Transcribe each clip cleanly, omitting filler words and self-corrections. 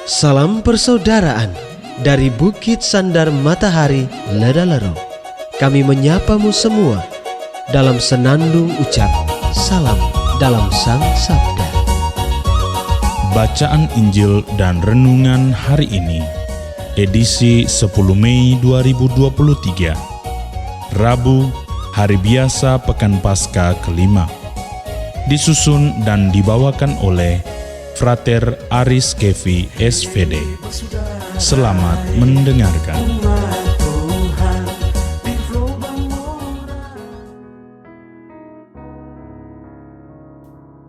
Salam persaudaraan dari Bukit Sandar Matahari Ledalero. Kami menyapamu semua dalam senandung ucap salam dalam Sang Sabda. Bacaan Injil dan Renungan hari ini, edisi 10 Mei 2023, Rabu, Hari Biasa Pekan Paskah kelima. Disusun dan dibawakan oleh Frater Aris Kevi SVD. Selamat mendengarkan.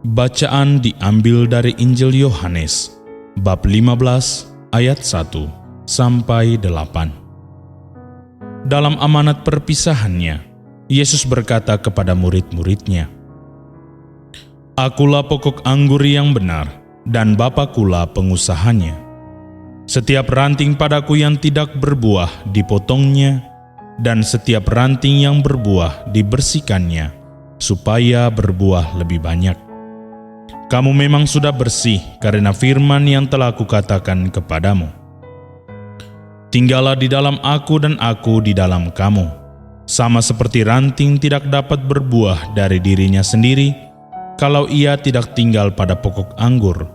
Bacaan diambil dari Injil Yohanes, bab 15, ayat 1 sampai 8. Dalam amanat perpisahannya, Yesus berkata kepada murid-muridnya, "Akulah pokok anggur yang benar, dan Bapakulah pengusahanya. Setiap ranting padaku yang tidak berbuah dipotongnya, dan setiap ranting yang berbuah dibersihkannya, supaya berbuah lebih banyak. Kamu memang sudah bersih karena firman yang telah Kukatakan kepadamu. Tinggallah di dalam Aku dan Aku di dalam kamu. Sama seperti ranting tidak dapat berbuah dari dirinya sendiri, kalau ia tidak tinggal pada pokok anggur,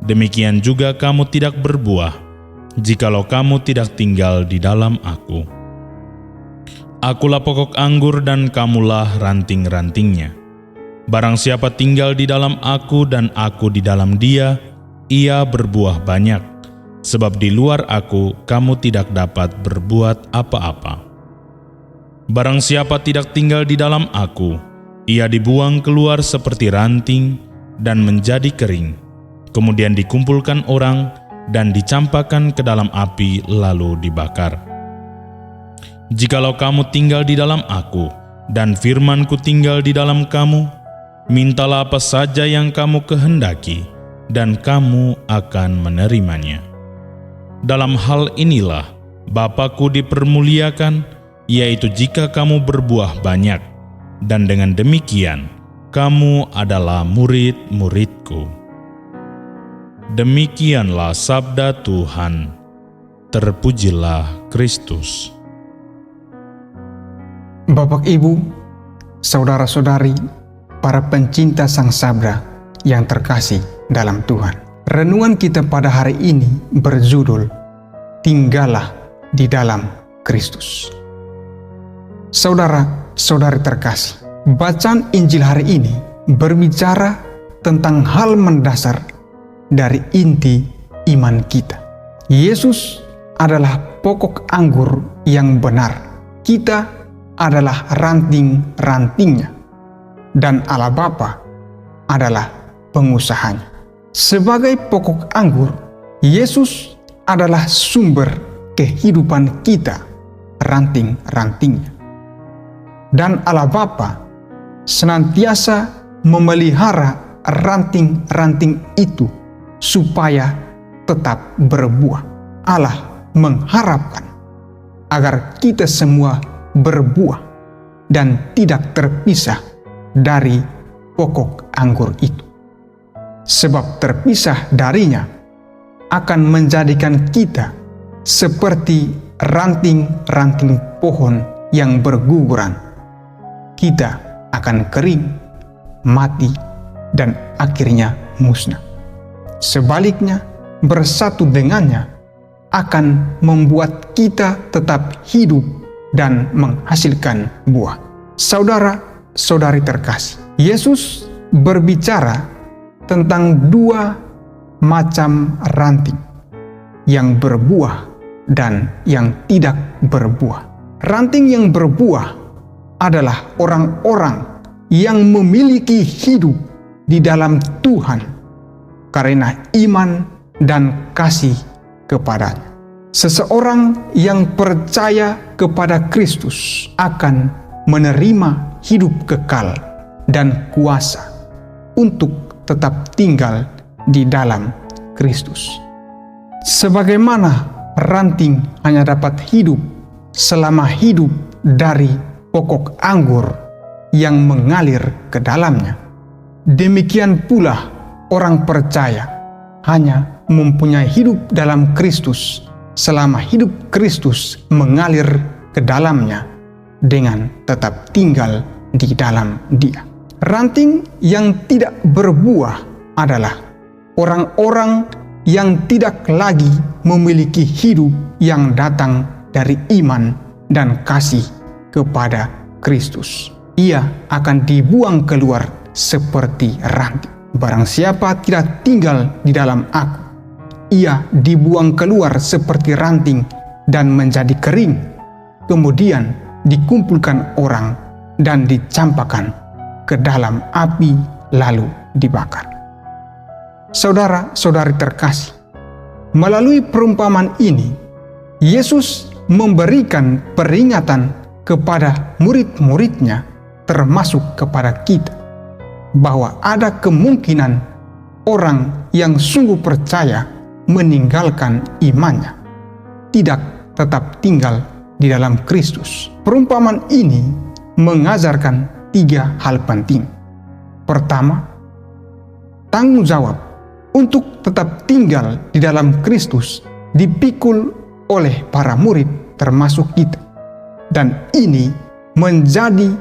demikian juga kamu tidak berbuah, jikalau kamu tidak tinggal di dalam Aku. Akulah pokok anggur dan kamulah ranting-rantingnya. Barang siapa tinggal di dalam Aku dan Aku di dalam dia, ia berbuah banyak, sebab di luar Aku kamu tidak dapat berbuat apa-apa. Barang siapa tidak tinggal di dalam Aku, ia dibuang keluar seperti ranting dan menjadi kering, kemudian dikumpulkan orang dan dicampakkan ke dalam api lalu dibakar. Jikalau kamu tinggal di dalam Aku dan firman-Ku tinggal di dalam kamu, mintalah apa saja yang kamu kehendaki dan kamu akan menerimanya. Dalam hal inilah Bapa-Ku dipermuliakan, yaitu jika kamu berbuah banyak, dan dengan demikian kamu adalah murid-murid-Ku." Demikianlah sabda Tuhan. Terpujilah Kristus. Bapak, Ibu, saudara-saudari, para pencinta Sang Sabda yang terkasih dalam Tuhan. Renungan kita pada hari ini berjudul Tinggallah di dalam Kristus. Saudara-saudari terkasih, bacaan Injil hari ini berbicara tentang hal mendasar dari inti iman kita. Yesus adalah pokok anggur yang benar. Kita adalah ranting-rantingnya. Dan Allah Bapa adalah pengusahanya. Sebagai pokok anggur, Yesus adalah sumber kehidupan kita, ranting-rantingnya. Dan Allah Bapa senantiasa memelihara ranting-ranting itu supaya tetap berbuah. Allah mengharapkan agar kita semua berbuah dan tidak terpisah dari pokok anggur itu. Sebab terpisah darinya akan menjadikan kita seperti ranting-ranting pohon yang berguguran. Kita akan kering, mati, dan akhirnya musnah. Sebaliknya, bersatu dengannya akan membuat kita tetap hidup dan menghasilkan buah. Saudara-saudari terkasih, Yesus berbicara tentang dua macam ranting, yang berbuah dan yang tidak berbuah. Ranting yang berbuah adalah orang-orang yang memiliki hidup di dalam Tuhan karena iman dan kasih kepadanya. Seseorang yang percaya kepada Kristus akan menerima hidup kekal dan kuasa untuk tetap tinggal di dalam Kristus. Sebagaimana ranting hanya dapat hidup selama hidup dari pokok anggur yang mengalir ke dalamnya, demikian pula orang percaya hanya mempunyai hidup dalam Kristus selama hidup Kristus mengalir ke dalamnya dengan tetap tinggal di dalam Dia. Ranting yang tidak berbuah adalah orang-orang yang tidak lagi memiliki hidup yang datang dari iman dan kasih kepada Kristus. Ia akan dibuang keluar seperti ranting. Barang siapa tidak tinggal di dalam Aku, ia dibuang keluar seperti ranting dan menjadi kering, kemudian dikumpulkan orang dan dicampakkan ke dalam api lalu dibakar. Saudara-saudari terkasih, melalui perumpamaan ini, Yesus memberikan peringatan kepada murid-muridnya, termasuk kepada kita, bahwa ada kemungkinan orang yang sungguh percaya meninggalkan imannya, tidak tetap tinggal di dalam Kristus. Perumpamaan ini mengajarkan 3 hal penting. Pertama, tanggung jawab untuk tetap tinggal di dalam Kristus dipikul oleh para murid termasuk kita. Dan ini menjadi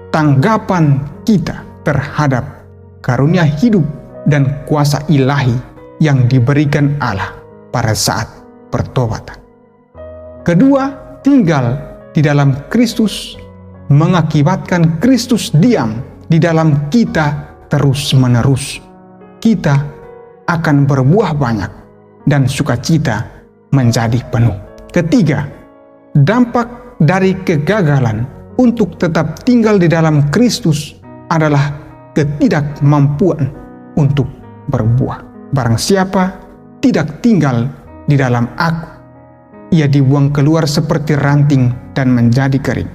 tanggapan kita terhadap karunia hidup dan kuasa ilahi yang diberikan Allah pada saat pertobatan. Kedua, tinggal di dalam Kristus mengakibatkan Kristus diam di dalam kita terus-menerus. Kita akan berbuah banyak dan sukacita menjadi penuh. Ketiga, dampak dari kegagalan untuk tetap tinggal di dalam Kristus adalah ketidakmampuan untuk berbuah. Barang siapa tidak tinggal di dalam Aku, ia dibuang keluar seperti ranting dan menjadi kering.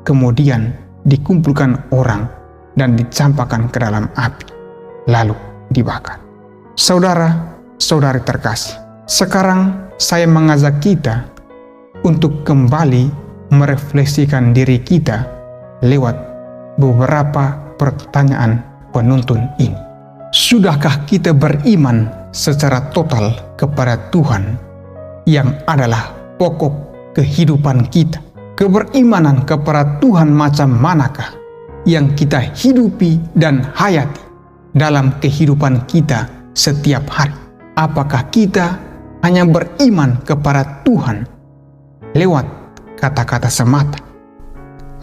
Kemudian dikumpulkan orang dan dicampakkan ke dalam api, lalu dibakar. Saudara-saudari terkasih, sekarang saya mengajak kita untuk kembali merefleksikan diri kita lewat beberapa pertanyaan penuntun ini. Sudahkah kita beriman secara total kepada Tuhan yang adalah pokok kehidupan kita? Keberimanan kepada Tuhan macam manakah yang kita hidupi dan hayati dalam kehidupan kita setiap hari? Apakah kita hanya beriman kepada Tuhan lewat kata-kata semata,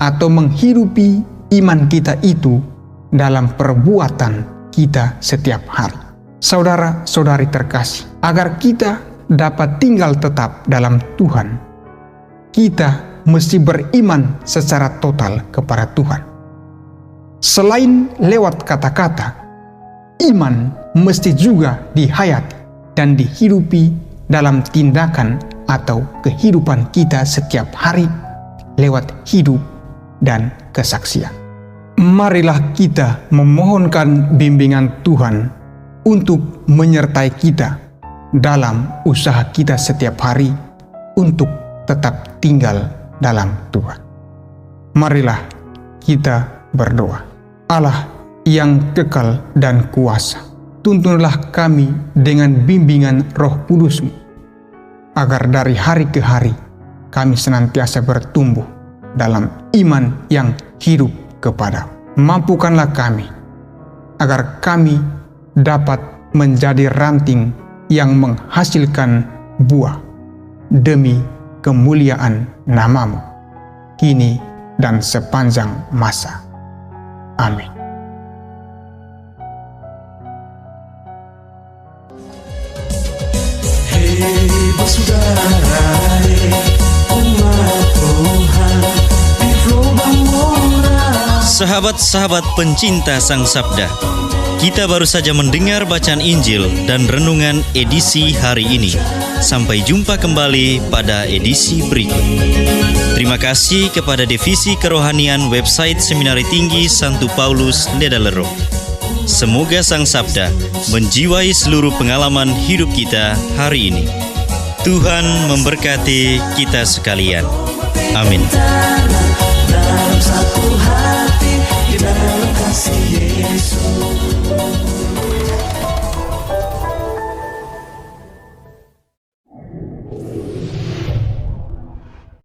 atau menghidupi iman kita itu dalam perbuatan kita setiap hari? Saudara-saudari terkasih, agar kita dapat tinggal tetap dalam Tuhan, kita mesti beriman secara total kepada Tuhan. Selain lewat kata-kata, iman mesti juga dihayati dan dihidupi dalam tindakan atau kehidupan kita setiap hari lewat hidup dan kesaksian. Marilah kita memohonkan bimbingan Tuhan untuk menyertai kita dalam usaha kita setiap hari untuk tetap tinggal dalam Tuhan. Marilah kita berdoa. Allah yang kekal dan kuasa, tuntunlah kami dengan bimbingan Roh Kudus-Mu, agar dari hari ke hari kami senantiasa bertumbuh dalam iman yang hidup kepada. Mampukanlah kami agar kami dapat menjadi ranting yang menghasilkan buah demi kemuliaan nama-Mu, kini dan sepanjang masa. Amin. Hei bersaudara, umat Tuhan di lubang murah. Sahabat-sahabat pencinta Sang Sabda, kita baru saja mendengar bacaan Injil dan renungan edisi hari ini. Sampai jumpa kembali pada edisi berikut. Terima kasih kepada Divisi Kerohanian website Seminari Tinggi Santo Paulus Ledalero. Semoga Sang Sabda menjiwai seluruh pengalaman hidup kita hari ini. Tuhan memberkati kita sekalian. Amin. Dalam satu hati, di dalam kasih Yesus.